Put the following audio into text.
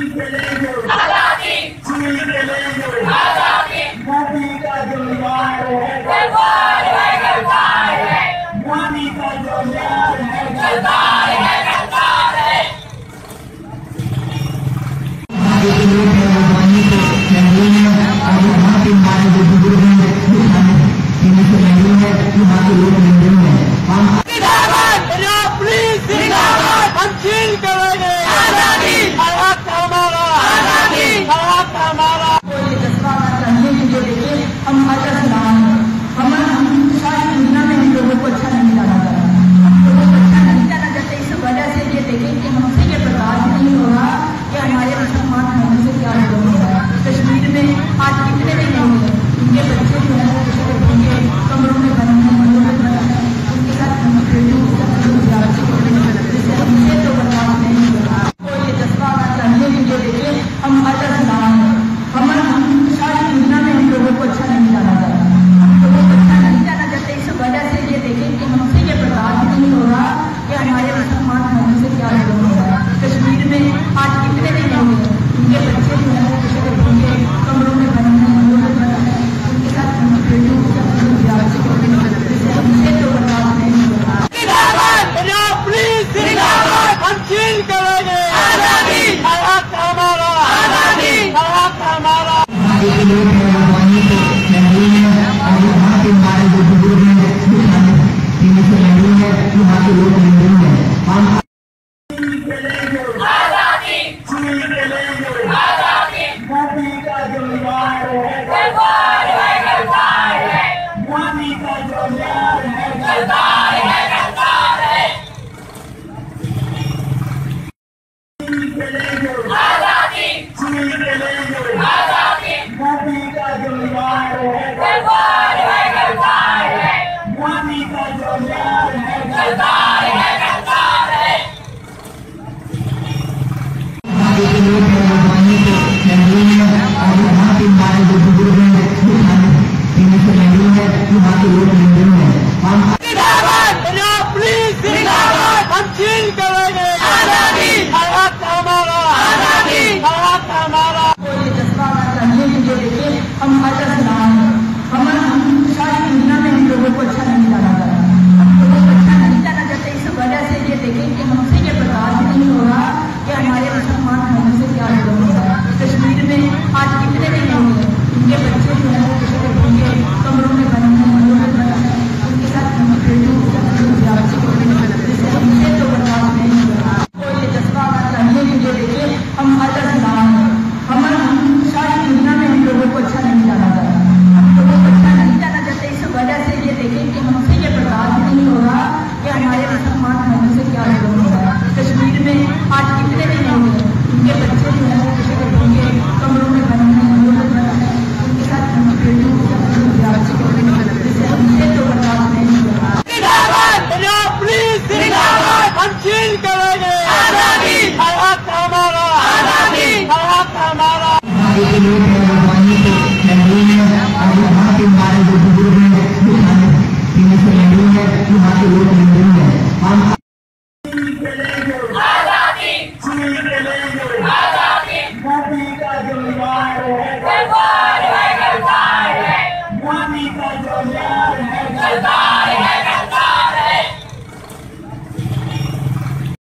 आजादी मोदी का जो यार है गद्दार है, गद्दार है। मोदी का जो यार है गद्दार है, गद्दार है। हम छीन करेंगे आजादी, हक हमारा, आजादी हक हमारा। ये जज्बा आना चाहिए कि जो देखिए हम अजर सलाम हम सारी दुनिया में हम लोगों को अच्छा नहीं जाना चाहते, हम लोगों को अच्छा नहीं जाना चाहते। इस वजह से ये देखें कि हमसे ये बर्दाश्त नहीं हो रहा कि हमारे मुसलमान होने से क्या हो रहा है। कश्मीर में आज कितने भी लोग हैं, उनके बच्चे जो है उनके कमरों में बने हैं, घरों में बने हैं, उनके साथ हमसे तो बर्दाश्त नहीं हो रहा। तो ये जज्बा आना चाहिए कि जो देखिए हम अजर सलाम हम सारी दुनिया में हम लोगों को अच्छा नहीं जाना चाहते, हम लोगों को अच्छा नहीं जाना चाहते। इस वजह से ये देखें कि हमसे ये बर्दाश्त नहीं हो रहा कि हमारे मुसलमान होने से क्या हो रहा है। कश्मीर में आज कितने भी लोग हैं, उनके बच्चे जो है उनके कमरों में बने हैं, घरों में बने हैं, उनके साथ हमसे तो बर्दाश्त नहीं हो रहा। हम छीन करेंगे आजादी, हक हमारा, आजादी हक हमारा। मोदी का जो यार है गद्दार है, गद्दार है। मोदी का जो यार है गद्दार है, गद्दार है। आजादी मोदी का जो यार है गद्दार है, गद्दार है। मोदी का जो यार है गद्दार है, गद्दार है। हम छीन करेंगे आजादी, हक हमारा, आजादी हक हमारा। ये जज्बा आना चाहिए कि जो देखिए हम अजर सलाम हम सारी दुनिया में हम लोगों को अच्छा नहीं जाना चाहते, हम लोगों को अच्छा नहीं जाना चाहते। इस वजह से ये देखें कि हमसे ये बर्दाश्त नहीं हो रहा कि हमारे मुसलमान होने से क्या हो रहा है। कश्मीर में आज कितने भी लोग हैं, उनके बच्चे जो है उनके कमरों में बने हैं, घरों में बने हैं, उनके साथ हमसे तो बर्दाश्त नहीं हो रहा। तो ये जज्बा आना चाहिए कि जो देखिए हम अजर सलाम हम सारी दुनिया में हम लोगों को अच्छा नहीं जाना चाहते, हम लोगों को अच्छा नहीं जाना चाहते। इस वजह से ये देखें कि हमसे ये बर्दाश्त नहीं हो रहा कि हमारे मुसलमान होने से क्या हो रहा है। कश्मीर में आज कितने भी लोग हैं, उनके बच्चे जो है उनके कमरों में बने हैं, घरों में बने हैं, उनके साथ हमसे तो बर्दाश्त नहीं हो रहा। हम छीन करेंगे आजादी, हक हमारा, आजादी हक हमारा। आजादी